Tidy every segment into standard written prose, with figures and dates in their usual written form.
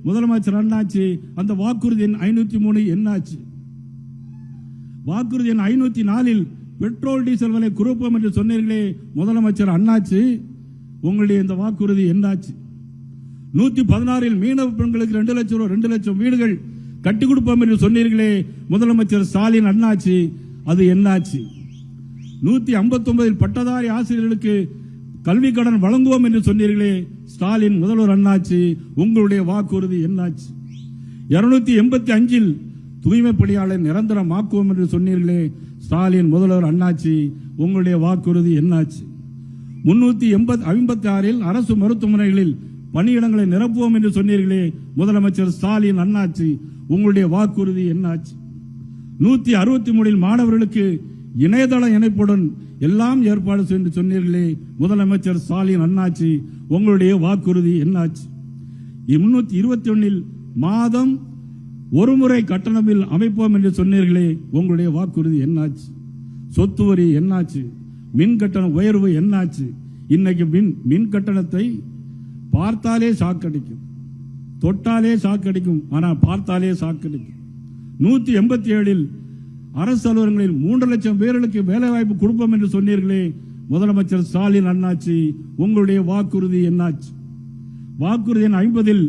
முதலமைச்சர் அண்ணாச்சி, அந்த வாக்குறுதி எண் 503 என்னாச்சு? வாக்குறுதி எண் 504 பெட்ரோல் டீசல் விலை குறைப்போம் என்று சொன்னீர்களே முதலமைச்சர் அண்ணாச்சி, உங்களுடைய இந்த வாக்குறுதி என்னாச்சு? 116 மீனவ பெண்களுக்கு 2 லட்சம் ரூபாய் 2 லட்சம் வீடுகள் கட்டி கொடுப்போம் என்று சொன்னீர்களே முதலமைச்சர் ஸ்டாலின் அண்ணாச்சி, அது என்னாச்சு? 159 பட்டதாரி ஆசிரியர்களுக்கு கல்வி கடன் வழங்குவோம் என்று சொன்னீர்களே ஸ்டாலின் முதல்வர் அண்ணாச்சி, உங்களுடைய வாக்குறுதி என்னாச்சு? 285 தூய்மை பணியாளர் நிரந்தரமாக்குவோம் என்று சொன்னீர்களே ஸ்டாலின் முதல்வர் அண்ணாச்சி, உங்களுடைய வாக்குறுதி என்னாச்சு? 356 அரசு மருத்துவமனைகளில் பணியிடங்களை நிரப்புவோம் என்று சொன்னீர்களே முதலமைச்சர் ஸ்டாலின் அண்ணாச்சி, உங்களுடைய வாக்குறுதி என்னாச்சு? 163 மாணவர்களுக்கு இணையதள இணைப்புடன் எல்லாம் ஏற்பாடு செய்து சொன்னீர்களே முதலமைச்சர் ஸ்டாலின் அண்ணாச்சி, உங்களுடைய வாக்குறுதி என்னாச்சு? 321 மாதம் ஒருமுறை கட்டண பில் அமைப்போம் என்று சொன்னீர்களே உங்களுடைய வாக்குறுதி என்னாச்சு? சொத்து வரி என்னாச்சு? மின் கட்டண உயர்வு என்னாச்சு? இன்னைக்கு மின் கட்டணத்தை பார்த்தாலே சாக்கடிக்கும், தொட்டாலே சாக்கடிக்கும், ஆனால் பார்த்தாலே சாக்கடிக்கும். 187 அரசு அலுவலகங்களில் 3 லட்சம் பேர்களுக்கு வேலைவாய்ப்பு கொடுப்போம் என்று சொன்னீர்களே முதலமைச்சர் ஸ்டாலின் அண்ணாச்சி, உங்களுடைய வாக்குறுதி என்னாச்சு? வாக்குறுதி எண் 50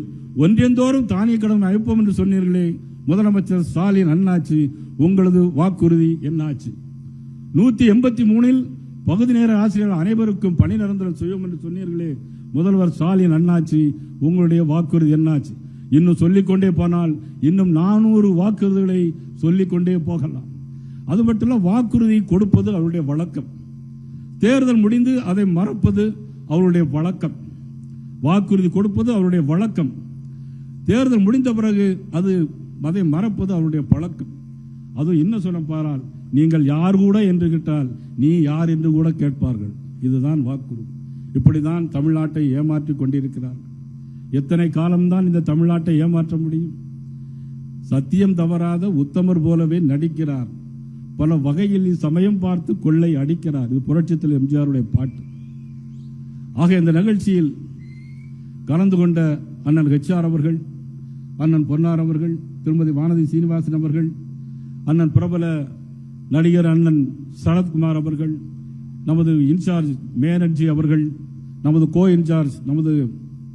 ஒன்றியந்தோறும் தானிய கடன் அளிப்போம் என்று சொன்னீர்களே முதலமைச்சர் ஸ்டாலின் அண்ணாச்சி, உங்களது வாக்குறுதி என்னாச்சு? 183 பகுதி நேர ஆசிரியர்கள் அனைவருக்கும் பணி நிரந்தரம் செய்வோம் என்று சொன்னீர்களே முதல்வர் ஸ்டாலின் அண்ணாச்சி, உங்களுடைய வாக்குறுதி என்னாச்சு? இன்னும் சொல்லிக்கொண்டே போனால் இன்னும் 400 வாக்குறுதிகளை சொல்லிக்கொண்டே போகலாம். அது மட்டுமல்ல, வாக்குறுதி கொடுப்பது அவருடைய வழக்கம், தேர்தல் முடிந்து அதை மறப்பது அவருடைய வழக்கம். வாக்குறுதி கொடுப்பது அவருடைய வழக்கம், தேர்தல் முடிந்த பிறகு அதை மறப்பது அவருடைய பழக்கம். அதுவும் என்ன சொல்ல பாரால், நீங்கள் யார் கூட என்று கேட்டால் நீ யார் என்று கூட கேட்பார்கள். இதுதான் வாக்குறுதி. இப்படிதான் தமிழ்நாட்டை ஏமாற்றிக் கொண்டிருக்கிறார். எத்தனை காலம்தான் இந்த தமிழ்நாட்டை ஏமாற்ற முடியும்? சத்தியம் தவறாத உத்தமர் போலவே நடிக்கிறார், பல வகையில் சமயம் பார்த்து கொள்ளை அடிக்கிறார். இது புரட்சித்தலைவர் எம்ஜிஆருடைய பாட்டு. ஆக இந்த நிகழ்ச்சியில் கலந்து கொண்ட அண்ணன் ஹெச்ஆர் அவர்கள், அண்ணன் பொன்னார் அவர்கள், திருமதி வானதி சீனிவாசன் அவர்கள், அண்ணன் பிரபல நடிகர் அண்ணன் சரத்குமார் அவர்கள், நமது இன்சார்ஜ் மேனர்ஜி அவர்கள், நமது கோ இன்சார்ஜ் நமது